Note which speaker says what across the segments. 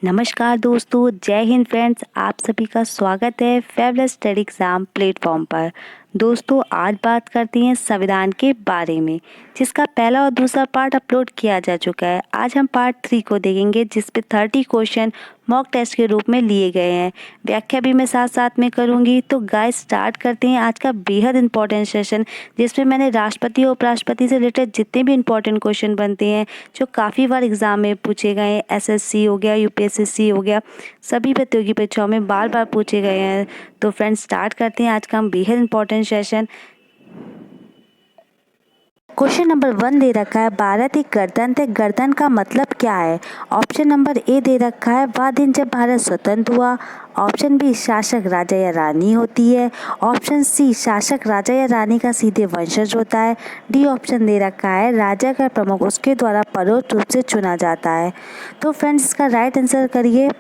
Speaker 1: नमस्कार दोस्तों, जय हिंद फ्रेंड्स। आप सभी का स्वागत है फेबलेस स्टडी एग्ज़ाम प्लेटफॉर्म पर। दोस्तों, आज बात करते हैं संविधान के बारे में, जिसका पहला और दूसरा पार्ट अपलोड किया जा चुका है। आज हम पार्ट 3 को देखेंगे, जिस पे 30 क्वेश्चन मॉक टेस्ट के रूप में लिए गए हैं। व्याख्या भी मैं साथ साथ में करूंगी। तो गाइस, स्टार्ट करते हैं आज का बेहद इंपॉर्टेंट सेशन, जिसमें मैंने राष्ट्रपति और उपराष्ट्रपति से रिलेटेड जितने भी इंपॉर्टेंट क्वेश्चन बनते हैं, जो काफ़ी बार एग्जाम में पूछे गए हैं, एसएससी हो गया, यूपीएससी हो गया, सभी प्रतियोगी परीक्षाओं में बार बार पूछे गए हैं। तो फ्रेंड्स, स्टार्ट करते हैं आज का हम बेहद इंपॉर्टेंट सेशन। क्वेश्चन नंबर 1 दे रखा है, भारत एक गणतंत्र है, गणतंत्र का मतलब क्या है? ऑप्शन नंबर ए दे रखा है, वह दिन जब भारत स्वतंत्र हुआ। ऑप्शन बी, शासक राजा या रानी होती है। ऑप्शन सी, शासक राजा या रानी का सीधे वंशज होता है। डी ऑप्शन दे रखा है, राजा का प्रमुख उसके द्वारा परोक्ष रूप से चुना जाता है। तो फ्रेंड्स, इसका राइट आंसर करिए।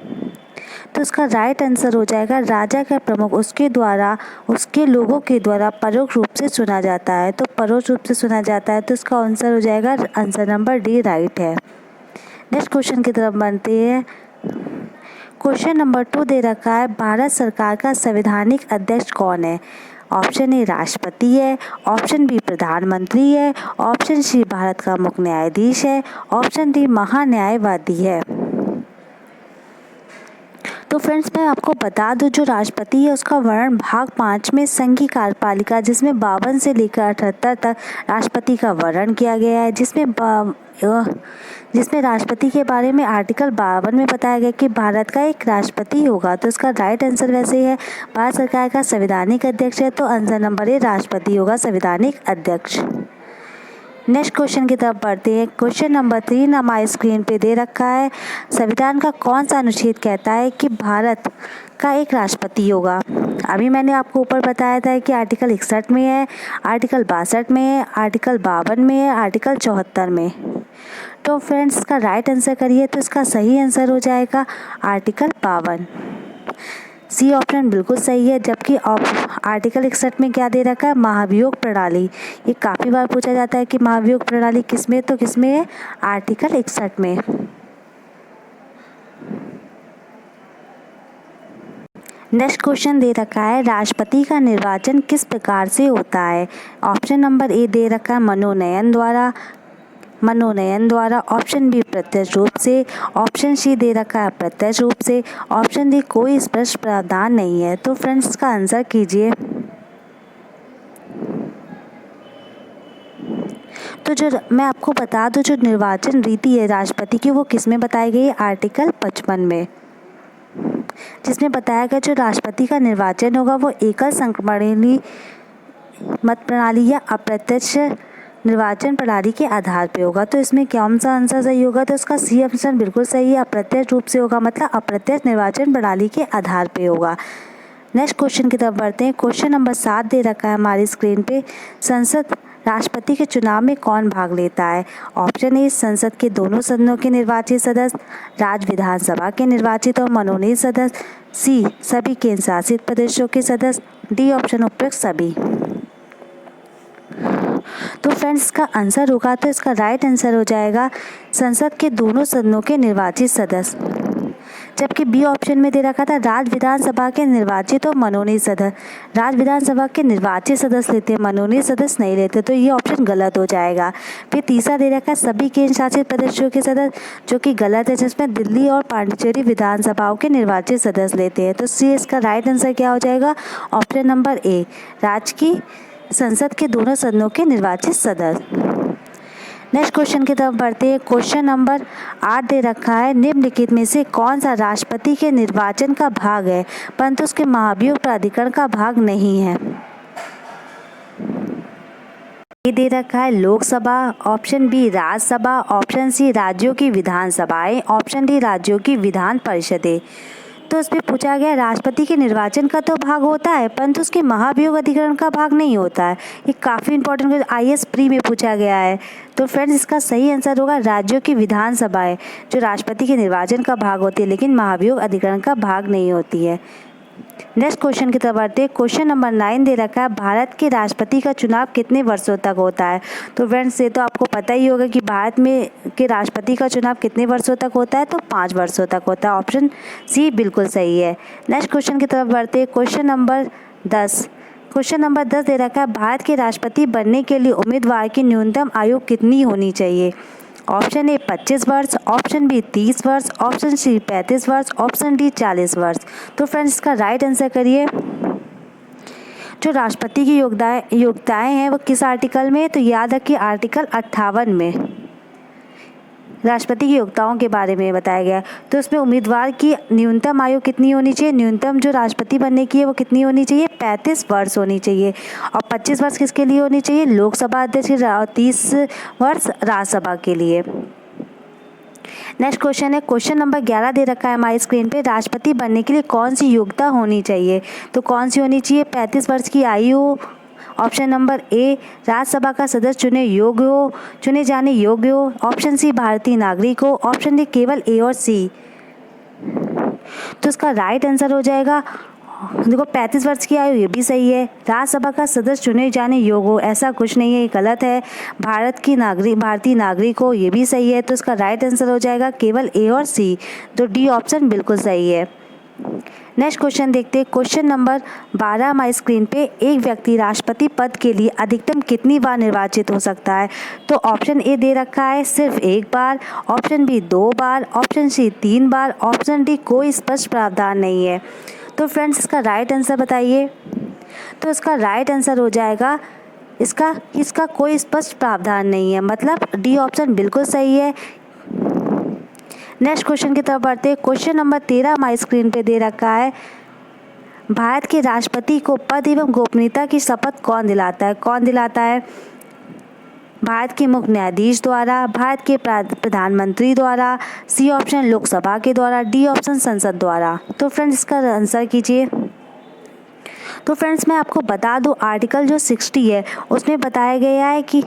Speaker 1: तो इसका राइट आंसर हो जाएगा, राजा का प्रमुख उसके द्वारा उसके लोगों के द्वारा परोक्ष रूप से चुना जाता है। तो परोक्ष रूप से चुना जाता है, तो इसका आंसर हो जाएगा आंसर नंबर डी राइट है। नेक्स्ट क्वेश्चन की तरफ बढ़ते हैं। क्वेश्चन नंबर 2 दे रखा है, भारत सरकार का संवैधानिक अध्यक्ष कौन है? ऑप्शन ए राष्ट्रपति है। ऑप्शन बी प्रधानमंत्री है। ऑप्शन सी भारत का मुख्य न्यायाधीश है। ऑप्शन डी महान्यायवादी है। तो फ्रेंड्स, मैं आपको बता दूं, जो राष्ट्रपति है उसका वर्णन भाग 5 में संघीय कार्यपालिका, जिसमें 52 से लेकर 78 तक राष्ट्रपति का वर्णन किया गया है, जिसमें राष्ट्रपति के बारे में आर्टिकल 52 में बताया गया कि भारत का एक राष्ट्रपति होगा। तो इसका राइट आंसर वैसे है, भारत सरकार का संवैधानिक अध्यक्ष है, तो आंसर नंबर ए राष्ट्रपति होगा, संवैधानिक अध्यक्ष। नेक्स्ट क्वेश्चन की तरफ बढ़ते हैं। क्वेश्चन नंबर 3 हमारे स्क्रीन पे दे रखा है, संविधान का कौन सा अनुच्छेद कहता है कि भारत का एक राष्ट्रपति होगा? अभी मैंने आपको ऊपर बताया था कि आर्टिकल 61 में है, आर्टिकल 62 में है, आर्टिकल 52 में है, आर्टिकल 74 में। तो फ्रेंड्स, इसका राइट आंसर करिए। तो इसका सही आंसर हो जाएगा आर्टिकल 52। सी ऑप्शन बिल्कुल सही है। जबकि आर्टिकल 61 में क्या दे रखा है? महाभियोग प्रणाली। ये काफ़ी बार पूछा जाता है कि महाभियोग प्रणाली किसमें, तो किसमें है? आर्टिकल 61 में। नेक्स्ट क्वेश्चन दे रखा है, राष्ट्रपति का निर्वाचन किस प्रकार से होता है? ऑप्शन नंबर ए दे रखा है, मनोनयन द्वारा। ऑप्शन बी प्रत्यक्ष रूप से। ऑप्शन सी दे रखा है अप्रत्यक्ष रूप से। ऑप्शन डी कोई स्पष्ट प्रावधान नहीं है। तो फ्रेंड्स, इसका आंसर कीजिए। तो जो मैं आपको बता दूं, जो निर्वाचन रीति है राष्ट्रपति की, वो किस में बताई गई है? आर्टिकल 55 में, जिसमें बताया गया जो राष्ट्रपति का निर्वाचन होगा वो एकल संक्रमणीय मत प्रणाली या अप्रत्यक्ष निर्वाचन प्रणाली के आधार पे होगा। तो इसमें कौन सा आंसर सही होगा? तो इसका सी ऑप्शन बिल्कुल सही है, अप्रत्यक्ष रूप से होगा, मतलब अप्रत्यक्ष निर्वाचन प्रणाली के आधार पे होगा। नेक्स्ट क्वेश्चन की तरफ बढ़ते हैं। क्वेश्चन नंबर 7 दे रखा है हमारी स्क्रीन पे, संसद राष्ट्रपति के चुनाव में कौन भाग लेता है? ऑप्शन ए संसद के दोनों सदनों के निर्वाचित सदस्य, राज्य विधानसभा के निर्वाचित और मनोनीत सदस्य, सी सभी केंद्र शासित प्रदेशों के सदस्य, डी ऑप्शन उपयुक्त सभी। तो फ्रेंड्स, इसका आंसर होगा, तो इसका राइट आंसर हो जाएगा संसद के दोनों सदनों के निर्वाचित सदस्य। जबकि बी ऑप्शन में दे रखा था राज्य विधानसभा के निर्वाचित और मनोनीत सदस्य। राज्य विधानसभा के निर्वाचित सदस्य लेते हैं, मनोनीत सदस्य नहीं लेते, तो ये ऑप्शन गलत हो जाएगा। फिर तीसरा दे रखा है सभी केंद्र शासित प्रदेशों के सदस्य, जो कि गलत है, जिसमें दिल्ली और पांडिचेरी विधानसभाओं के निर्वाचित सदस्य लेते हैं। तो सी इसका राइट आंसर क्या हो जाएगा? ऑप्शन नंबर ए, राज्य की संसद के दोनों सदनों के निर्वाचित सदस्य। नेक्स्ट क्वेश्चन की तरफ बढ़ते हैं। क्वेश्चन नंबर 8 दे रखा है, निम्नलिखित में से कौन सा राष्ट्रपति के निर्वाचन का भाग है परंतु उसके महाभियोग प्राधिकरण का भाग नहीं है? ये दे रखा है Lok Sabha. Option B Rajya Sabha. Option C राज्यों की विधानसभाएं। ऑप्शन डी राज्यों की विधान परिषदें। तो इस पे पूछा गया राष्ट्रपति के निर्वाचन का तो भाग होता है परंतु उसके महाभियोग अधिकरण का भाग नहीं होता है। ये काफ़ी इंपॉर्टेंट IAS प्री में पूछा गया है। तो फ्रेंड्स, इसका सही आंसर होगा राज्यों की विधानसभाएं, जो राष्ट्रपति के निर्वाचन का भाग होती है लेकिन महाभियोग अधिकरण का भाग नहीं होती है। नेक्स्ट क्वेश्चन की तरफ बढ़ते हैं। क्वेश्चन नंबर 9 दे रखा है, भारत के राष्ट्रपति का चुनाव कितने वर्षों तक होता है। तो फ्रेंड्स ये तो आपको पता ही होगा कि भारत में के राष्ट्रपति का चुनाव कितने वर्षों तक होता है, तो 5 वर्षों तक होता है। ऑप्शन सी बिल्कुल सही है। नेक्स्ट क्वेश्चन की तरफ बढ़ते हैं। क्वेश्चन नंबर 10 दे रखा है, भारत के राष्ट्रपति बनने के लिए उम्मीदवार की न्यूनतम आयु कितनी होनी चाहिए। ऑप्शन ए 25 वर्ष, ऑप्शन बी 30 वर्ष, ऑप्शन सी 35 वर्ष, ऑप्शन डी 40 वर्ष। तो फ्रेंड्स इसका राइट आंसर करिए। जो राष्ट्रपति की योग्यताएं हैं वो किस आर्टिकल में है, तो याद रखिए आर्टिकल 58 में राष्ट्रपति की योग्यताओं के बारे में बताया गया है। तो उसमें उम्मीदवार की न्यूनतम आयु कितनी होनी चाहिए, न्यूनतम जो राष्ट्रपति बनने की है वो कितनी होनी चाहिए, 35 वर्ष होनी चाहिए। और 25 वर्ष किसके लिए होनी चाहिए, लोकसभा अध्यक्ष के, और 30 वर्ष राज्यसभा के लिए। नेक्स्ट क्वेश्चन है, क्वेश्चन नंबर 11 दे रखा है हमारी स्क्रीन पे, राष्ट्रपति बनने के लिए कौन सी योग्यता होनी चाहिए। तो कौन सी होनी चाहिए, 35 वर्ष की आयु, ऑप्शन नंबर ए राज्यसभा का सदस्य चुने जाने योग्य हो, ऑप्शन सी भारतीय नागरिक हो, ऑप्शन डी केवल ए और सी। तो इसका राइट आंसर हो जाएगा, देखो 35 वर्ष की आयु ये भी सही है, राज्यसभा का सदस्य चुने जाने योग्य हो ऐसा कुछ नहीं है, ये गलत है। भारतीय नागरिक हो ये भी सही है। तो इसका राइट आंसर हो जाएगा केवल ए और सी, तो डी ऑप्शन बिल्कुल सही है। नेक्स्ट क्वेश्चन देखते हैं। क्वेश्चन नंबर 12 हमारी स्क्रीन पे, एक व्यक्ति राष्ट्रपति पद के लिए अधिकतम कितनी बार निर्वाचित हो सकता है। तो ऑप्शन ए दे रखा है सिर्फ एक बार, ऑप्शन बी 2 बार, ऑप्शन सी 3 बार, ऑप्शन डी कोई स्पष्ट प्रावधान नहीं है। तो फ्रेंड्स इसका राइट आंसर बताइए। तो इसका राइट आंसर हो जाएगा इसका कोई स्पष्ट प्रावधान नहीं है, मतलब डी ऑप्शन बिल्कुल सही है। नेक्स्ट क्वेश्चन की तरफ बढ़ते हैं। क्वेश्चन नंबर 13 हमारी स्क्रीन पे दे रखा है, भारत के राष्ट्रपति को पद एवं गोपनीयता की शपथ कौन दिलाता है। भारत के मुख्य न्यायाधीश द्वारा, भारत के प्रधानमंत्री द्वारा, सी ऑप्शन लोकसभा के द्वारा, डी ऑप्शन संसद द्वारा। तो फ्रेंड्स इसका आंसर कीजिए। तो फ्रेंड्स मैं आपको बता दूं, आर्टिकल जो 60 है उसमें बताया गया है कि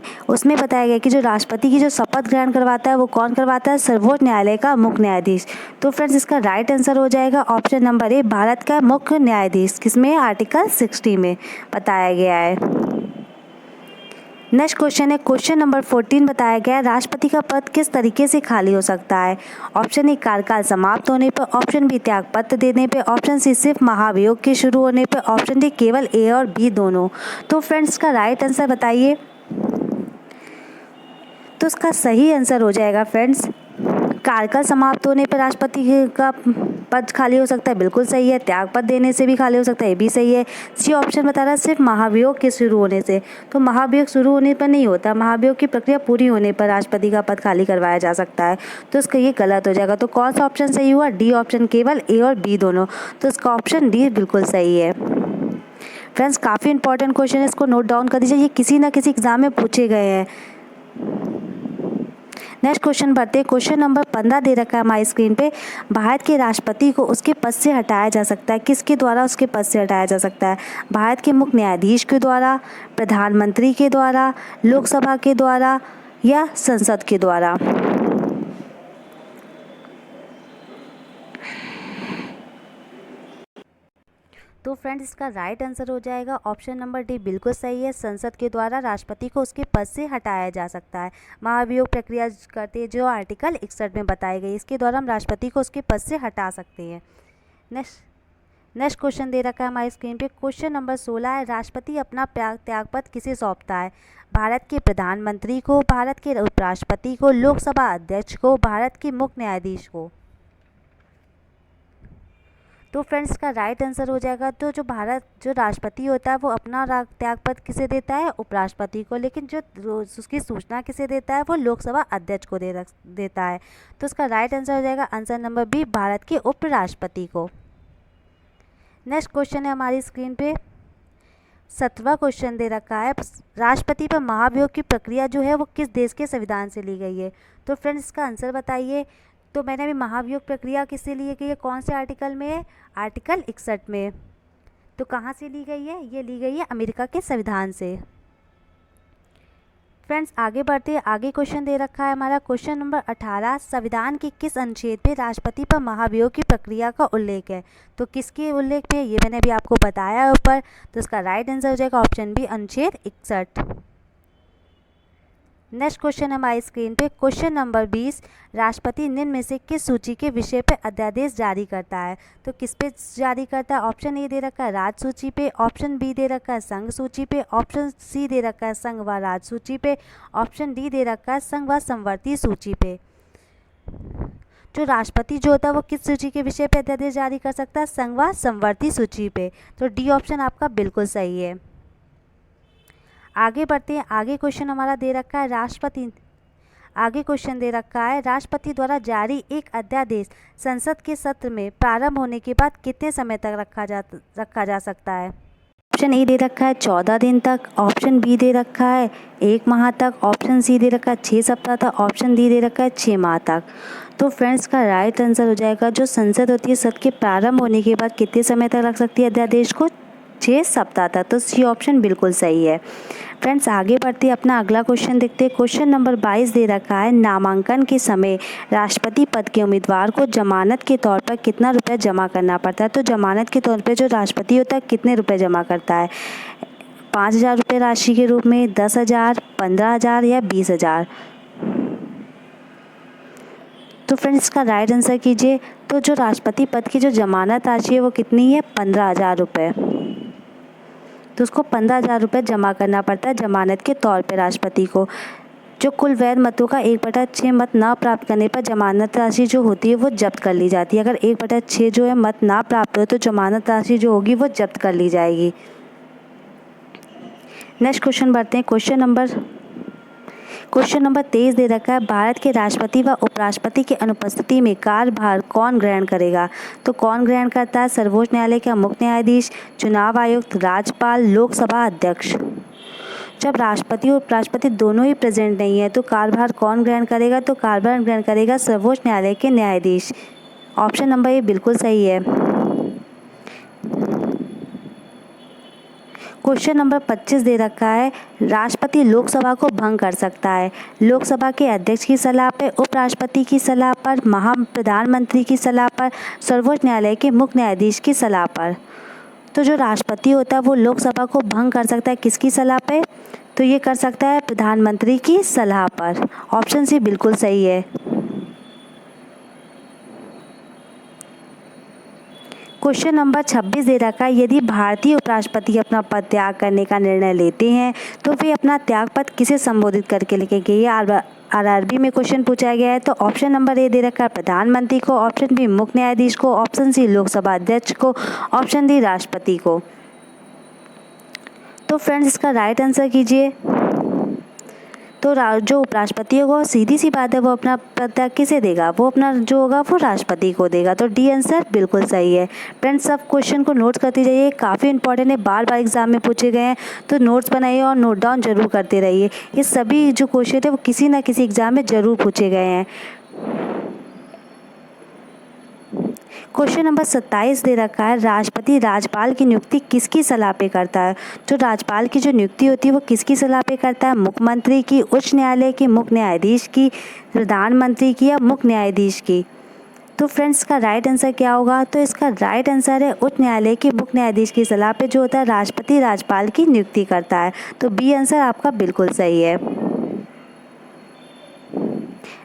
Speaker 1: जो राष्ट्रपति की जो शपथ ग्रहण करवाता है वो कौन करवाता है, सर्वोच्च न्यायालय का मुख्य न्यायाधीश। तो फ्रेंड्स इसका राइट आंसर हो जाएगा ऑप्शन नंबर ए भारत का मुख्य न्यायाधीश, किसमें, आर्टिकल 60 में बताया गया है। नेक्स्ट क्वेश्चन है, क्वेश्चन नंबर 14 बताया गया है, राष्ट्रपति का पद किस तरीके से खाली हो सकता है। ऑप्शन ए कार्यकाल समाप्त होने पर, ऑप्शन बी त्यागपत्र देने पे, ऑप्शन सी सिर्फ महाभियोग के शुरू होने पे, ऑप्शन डी केवल ए और बी दोनों। तो फ्रेंड्स का राइट आंसर बताइए। तो इसका सही आंसर हो जाएगा फ्रेंड्स, कार्यकाल समाप्त होने पर राष्ट्रपति का पद खाली हो सकता है, बिल्कुल सही है। त्यागपत्र देने से भी खाली हो सकता है, ये भी सही है। सी ऑप्शन बता रहा है सिर्फ महाभियोग के शुरू होने से, तो महाभियोग शुरू होने पर नहीं होता, महाभियोग की प्रक्रिया पूरी होने पर राष्ट्रपति का पद खाली करवाया जा सकता है। तो इसका ये गलत हो जाएगा। तो कौन सा ऑप्शन सही हुआ, डी ऑप्शन, केवल ए और बी दोनों। तो इसका ऑप्शन डी बिल्कुल सही है। फ्रेंड्स काफ़ी इंपॉर्टेंट क्वेश्चन है, इसको नोट डाउन कर दीजिए, ये किसी ना किसी एग्जाम में पूछे गए हैं। नेक्स्ट क्वेश्चन बढ़ते हैं। क्वेश्चन नंबर 15 दे रखा है हमारी स्क्रीन पे, भारत के राष्ट्रपति को उसके पद से हटाया जा सकता है, किसके द्वारा उसके पद से हटाया जा सकता है। भारत के मुख्य न्यायाधीश के द्वारा, प्रधानमंत्री के द्वारा, लोकसभा के द्वारा या संसद के द्वारा। तो फ्रेंड्स इसका राइट आंसर हो जाएगा ऑप्शन नंबर डी बिल्कुल सही है, संसद के द्वारा राष्ट्रपति को उसके पद से हटाया जा सकता है। महाभियोग प्रक्रिया करते जो आर्टिकल 61 में बताई गई, इसके द्वारा हम राष्ट्रपति को उसके पद से हटा सकते हैं। नेक्स्ट क्वेश्चन दे रखा है हमारी स्क्रीन पे, क्वेश्चन नंबर 16 है, राष्ट्रपति अपना त्यागपत्र किसे सौंपता है। भारत के प्रधानमंत्री को, भारत के उपराष्ट्रपति को, लोकसभा अध्यक्ष को, भारत के मुख्य न्यायाधीश को। तो फ्रेंड्स का राइट आंसर हो जाएगा, तो जो राष्ट्रपति होता है वो अपना त्यागपत्र किसे देता है, उपराष्ट्रपति को, लेकिन जो उसकी सूचना किसे देता है वो लोकसभा अध्यक्ष को देता है। तो उसका राइट आंसर हो जाएगा आंसर नंबर बी, भारत के उपराष्ट्रपति को। नेक्स्ट क्वेश्चन है हमारी स्क्रीन पे 17वां क्वेश्चन दे रखा है, राष्ट्रपति पर महाभियोग की प्रक्रिया जो है वो किस देश के संविधान से ली गई है। तो फ्रेंड्स इसका आंसर बताइए। तो मैंने अभी महाभियोग प्रक्रिया किससे ली गई है, कौन से आर्टिकल में है, आर्टिकल 61 में। तो कहाँ से ली गई है, ये ली गई है अमेरिका के संविधान से। फ्रेंड्स आगे बढ़ते हैं। आगे क्वेश्चन दे रखा है हमारा क्वेश्चन नंबर 18, संविधान के किस अनुच्छेद में राष्ट्रपति पर महाभियोग की प्रक्रिया का उल्लेख है। तो किसके उल्लेख में, ये मैंने भी आपको बताया है ऊपर। तो इसका राइट आंसर हो जाएगा ऑप्शन बी, अनुच्छेद 61। नेक्स्ट क्वेश्चन हमारी स्क्रीन पे क्वेश्चन नंबर 20, राष्ट्रपति निम्न में से किस सूची के विषय पे अध्यादेश जारी करता है। तो किस पे जारी करता है। ऑप्शन ए दे रखा है राज्य सूची पे, ऑप्शन बी दे रखा है संघ सूची पे, ऑप्शन सी दे रखा है संघ व राज्य सूची पे, ऑप्शन डी दे रखा है संघ व समवर्ती सूची पे। जो राष्ट्रपति जो होता है वो किस सूची के विषय पे अध्यादेश जारी कर सकता है, संघ व समवर्ती सूची पे। तो डी ऑप्शन आपका बिल्कुल सही है। आगे बढ़ते हैं। आगे क्वेश्चन हमारा दे रखा है राष्ट्रपति द्वारा जारी एक अध्यादेश संसद के सत्र में प्रारंभ होने के बाद कितने समय तक रखा जा सकता है। ऑप्शन ए दे रखा है 14 दिन तक, ऑप्शन बी दे रखा है 1 माह तक, ऑप्शन सी दे रखा है 6 सप्ताह तक, ऑप्शन डी दे रखा है 6 माह तक। तो फ्रेंड्स का राइट आंसर हो जाएगा, जो संसद होती है सत्र के प्रारंभ होने के बाद कितने समय तक रख सकती है अध्यादेश को, 6 सप्ताह तक। तो सी ऑप्शन बिल्कुल सही है। फ्रेंड्स आगे बढ़ते अपना अगला क्वेश्चन देखते हैं। क्वेश्चन नंबर 22 दे रखा है, नामांकन के समय राष्ट्रपति पद के उम्मीदवार को जमानत के तौर पर कितना रुपया जमा करना पड़ता है। तो जमानत के तौर पर जो राष्ट्रपति होता है कितने रुपए जमा करता है, 5,000 रुपये राशि के रूप में, 10,000, 15,000 या 20,000। तो फ्रेंड्स का राइट आंसर कीजिए। तो जो राष्ट्रपति पद की जो जमानत राशि है वो कितनी है, 15,000 रुपये। तो उसको 15,000 रुपये जमा करना पड़ता है जमानत के तौर पे राष्ट्रपति को। जो कुल वैध मतों का 1/6 मत ना प्राप्त करने पर जमानत राशि जो होती है वो जब्त कर ली जाती है। अगर 1/6 जो है मत ना प्राप्त हो तो जमानत राशि जो होगी वो जब्त कर ली जाएगी। नेक्स्ट क्वेश्चन बढ़ते हैं। क्वेश्चन नंबर 23 दे रखा है, भारत के राष्ट्रपति व उपराष्ट्रपति की अनुपस्थिति में कार्यभार कौन ग्रहण करेगा। तो कौन ग्रहण करता है, सर्वोच्च न्यायालय का मुख्य न्यायाधीश, चुनाव आयुक्त, राज्यपाल, लोकसभा अध्यक्ष। जब राष्ट्रपति और उपराष्ट्रपति दोनों ही प्रेजेंट नहीं है तो कार्यभार कौन ग्रहण करेगा। तो कार्यभार ग्रहण करेगा सर्वोच्च न्यायालय के न्यायाधीश। ऑप्शन नंबर ए बिल्कुल सही है। क्वेश्चन नंबर 25 दे रखा है, राष्ट्रपति लोकसभा को भंग कर सकता है लोकसभा के अध्यक्ष की सलाह पर, उपराष्ट्रपति की सलाह पर, प्रधानमंत्री की सलाह पर, सर्वोच्च न्यायालय के मुख्य न्यायाधीश की सलाह पर। तो जो राष्ट्रपति होता है वो लोकसभा को भंग कर सकता है किसकी सलाह पे, तो ये कर सकता है प्रधानमंत्री की सलाह पर। ऑप्शन सी बिल्कुल सही है। क्वेश्चन नंबर 26 दे रखा है, यदि भारतीय उपराष्ट्रपति अपना पद त्याग करने का निर्णय लेते हैं तो वे अपना त्यागपत्र किसे संबोधित करके लिखेंगे। ये आरआरबी में क्वेश्चन पूछा गया है। तो ऑप्शन नंबर ए दे रखा है प्रधानमंत्री को, ऑप्शन बी मुख्य न्यायाधीश को, ऑप्शन सी लोकसभा अध्यक्ष को, ऑप्शन डी राष्ट्रपति को। तो फ्रेंड्स इसका राइट आंसर कीजिए। तो जो उपराष्ट्रपति होगा सीधी सी बात है वो अपना पद त्याग किसे देगा, वो अपना जो होगा वो राष्ट्रपति को देगा। तो डी आंसर बिल्कुल सही है। फ्रेंड्स सब क्वेश्चन को नोट करते जाइए, काफ़ी इंपॉर्टेंट है, बार बार एग्जाम में पूछे गए हैं। तो नोट्स बनाइए और नोट डाउन जरूर करते रहिए। ये सभी जो क्वेश्चन है वो किसी ना किसी एग्जाम में जरूर पूछे गए हैं। क्वेश्चन नंबर 27 दे रखा है, राष्ट्रपति राज्यपाल की नियुक्ति किसकी सलाह पे करता है। तो राज्यपाल की जो नियुक्ति होती है वो किसकी सलाह पे करता है, मुख्यमंत्री की, उच्च न्यायालय की, मुख्य न्यायाधीश की, प्रधानमंत्री की या मुख्य न्यायाधीश की। तो फ्रेंड्स का राइट आंसर क्या होगा, तो इसका राइट आंसर है उच्च न्यायालय के मुख्य न्यायाधीश की सलाह पे जो होता है राष्ट्रपति राज्यपाल की नियुक्ति करता है। तो बी आंसर आपका बिल्कुल सही है।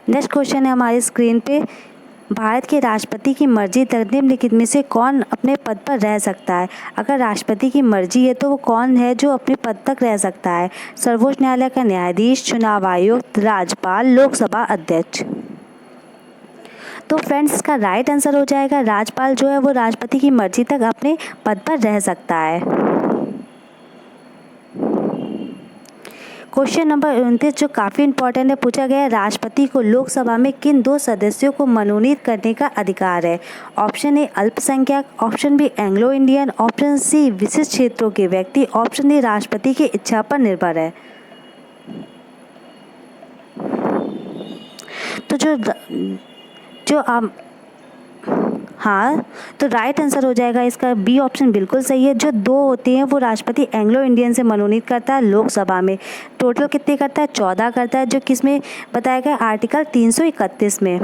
Speaker 1: नेक्स्ट क्वेश्चन है हमारी स्क्रीन पे, भारत के राष्ट्रपति की मर्जी तक निम्नलिखित में से कौन अपने पद पर रह सकता है। अगर राष्ट्रपति की मर्जी है तो वो कौन है जो अपने पद तक रह सकता है, सर्वोच्च न्यायालय का न्यायाधीश, चुनाव आयुक्त, राज्यपाल, लोकसभा अध्यक्ष। तो फ्रेंड्स इसका राइट आंसर हो जाएगा राज्यपाल जो है वो राष्ट्रपति की मर्जी तक अपने पद पर रह सकता है। क्वेश्चन नंबर 29 जो काफ़ी इंपॉर्टेंट है, पूछा गया है, राष्ट्रपति को लोकसभा में किन 2 सदस्यों को मनोनीत करने का अधिकार है। ऑप्शन ए अल्पसंख्यक, option B Anglo Indian, option C विशिष्ट क्षेत्रों के व्यक्ति, ऑप्शन डी राष्ट्रपति की इच्छा पर निर्भर है। तो हाँ, तो राइट आंसर हो जाएगा इसका बी ऑप्शन बिल्कुल सही है। जो 2 होते हैं वो राष्ट्रपति एंग्लो इंडियन से मनोनीत करता है लोकसभा में। टोटल कितने करता है? 14 करता है, जो किस में बताया गया? आर्टिकल 331 में।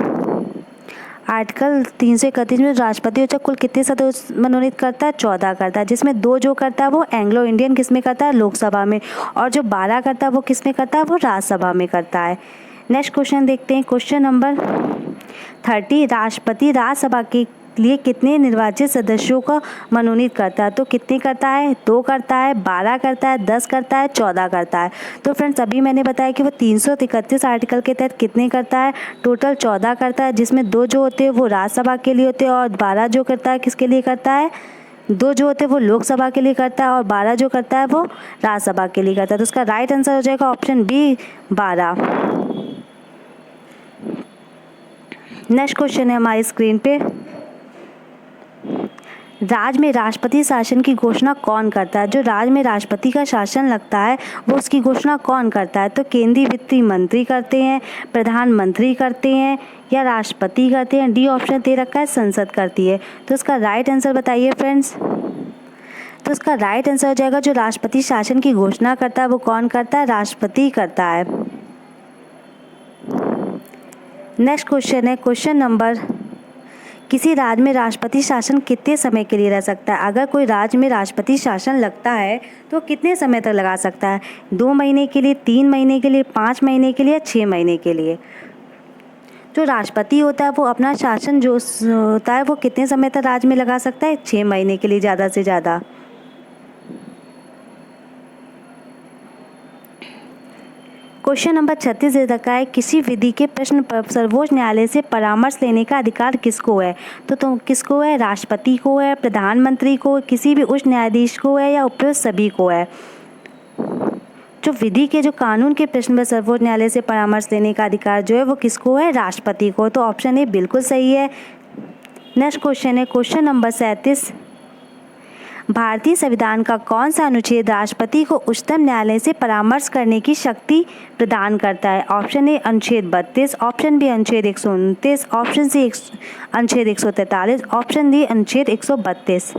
Speaker 1: आर्टिकल 331 में राष्ट्रपति जो कुल कितने सदस्य मनोनीत करता है? 14 करता है, जिसमें 2 जो करता है वो एंग्लो इंडियन किस में करता है? लोकसभा में। और जो 12 करता है वो किस में करता है? वो राज्यसभा में करता है। नेक्स्ट क्वेश्चन देखते हैं, क्वेश्चन नंबर 30। राष्ट्रपति राज्यसभा के लिए कितने निर्वाचित सदस्यों को मनोनीत करता है? तो कितने करता है? 2 करता है, 12 करता है, 10 करता है, 14 करता है। तो फ्रेंड्स अभी मैंने बताया कि वो 331 आर्टिकल के तहत कितने करता है? टोटल 14 करता है, जिसमें 2 जो होते हैं वो राज्यसभा के लिए होते हैं और 12 जो करता है किसके लिए करता है? 2 जो होते हैं वो लोकसभा के लिए करता है और 12 जो करता है वो राज्यसभा के लिए करता है। तो उसका राइट आंसर हो जाएगा ऑप्शन बी 12। नेक्स्ट क्वेश्चन है हमारी स्क्रीन पे, राज्य में राष्ट्रपति शासन की घोषणा कौन करता है? जो राज्य में राष्ट्रपति का शासन लगता है वो उसकी घोषणा कौन करता है? तो केंद्रीय वित्त मंत्री करते हैं, प्रधानमंत्री करते हैं या राष्ट्रपति करते हैं? डी ऑप्शन दे रखा है संसद करती है। तो इसका राइट आंसर बताइए फ्रेंड्स। तो इसका राइट आंसर हो जाएगा जो राष्ट्रपति शासन की घोषणा करता है वो कौन करता है? राष्ट्रपति करता है। नेक्स्ट क्वेश्चन है क्वेश्चन नंबर, किसी राज्य में राष्ट्रपति शासन कितने समय के लिए रह सकता है? अगर कोई राज्य में राष्ट्रपति शासन लगता है तो कितने समय तक लगा सकता है? 2 महीने के लिए, 3 महीने के लिए, 5 महीने के लिए या 6 महीने के लिए? जो राष्ट्रपति होता है वो अपना शासन जो होता है वो कितने समय तक राज्य में लगा सकता है? 6 महीने के लिए ज़्यादा से ज़्यादा। क्वेश्चन नंबर 36 दे रखा है, किसी विधि के प्रश्न पर सर्वोच्च न्यायालय से परामर्श लेने का अधिकार किसको है? तो किसको है? राष्ट्रपति को है, प्रधानमंत्री को, किसी भी उच्च न्यायाधीश को है या उपयुक्त सभी को है? जो विधि के जो कानून के प्रश्न पर सर्वोच्च न्यायालय से परामर्श लेने का अधिकार जो है वो किसको है? राष्ट्रपति को। तो ऑप्शन ए बिल्कुल सही है। नेक्स्ट क्वेश्चन है क्वेश्चन नंबर 37, भारतीय संविधान का कौन सा अनुच्छेद राष्ट्रपति को उच्चतम न्यायालय से परामर्श करने की शक्ति प्रदान करता है? ऑप्शन ए अनुच्छेद 32, ऑप्शन बी अनुच्छेद 129, ऑप्शन सी अनुच्छेद 143, ऑप्शन डी अनुच्छेद 132।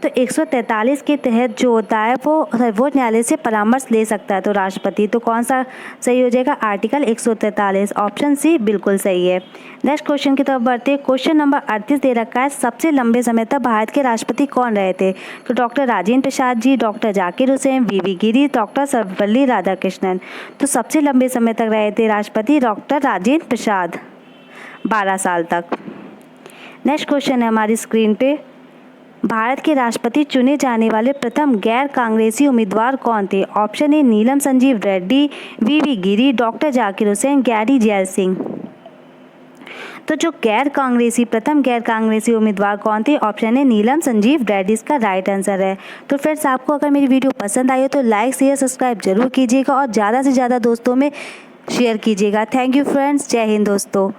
Speaker 1: तो 143 के तहत जो होता है वो सर्वोच्च न्यायालय से परामर्श ले सकता है तो राष्ट्रपति। तो कौन सा सही हो जाएगा? आर्टिकल 143, ऑप्शन सी बिल्कुल सही है। नेक्स्ट क्वेश्चन की तरफ बढ़ते हैं। क्वेश्चन नंबर 38 दे रखा है, सबसे लंबे समय तक भारत के राष्ट्रपति कौन रहे थे? तो doctor Rajendra Prasad ji, doctor Zakir Hussain, V Giri, doctor Sarvepalli Radhakrishnan. तो सबसे लंबे समय तक रहे थे राष्ट्रपति डॉक्टर राजेंद्र प्रसाद, 12 साल तक। नेक्स्ट क्वेश्चन है हमारी स्क्रीन पे, भारत के राष्ट्रपति चुने जाने वाले प्रथम गैर कांग्रेसी उम्मीदवार कौन थे? Option A Neelam Sanjiva Reddy, V Giri, doctor Zakir Hussain, गैरी जैल सिंह। तो जो प्रथम गैर कांग्रेसी उम्मीदवार कौन थे? ऑप्शन ए नीलम संजीव रेड्डी इसका राइट आंसर है। तो फ्रेंड्स आपको अगर मेरी वीडियो पसंद आई हो तो लाइक शेयर सब्सक्राइब जरूर कीजिएगा और ज़्यादा से ज़्यादा दोस्तों में शेयर कीजिएगा। थैंक यू फ्रेंड्स, जय हिंद दोस्तों।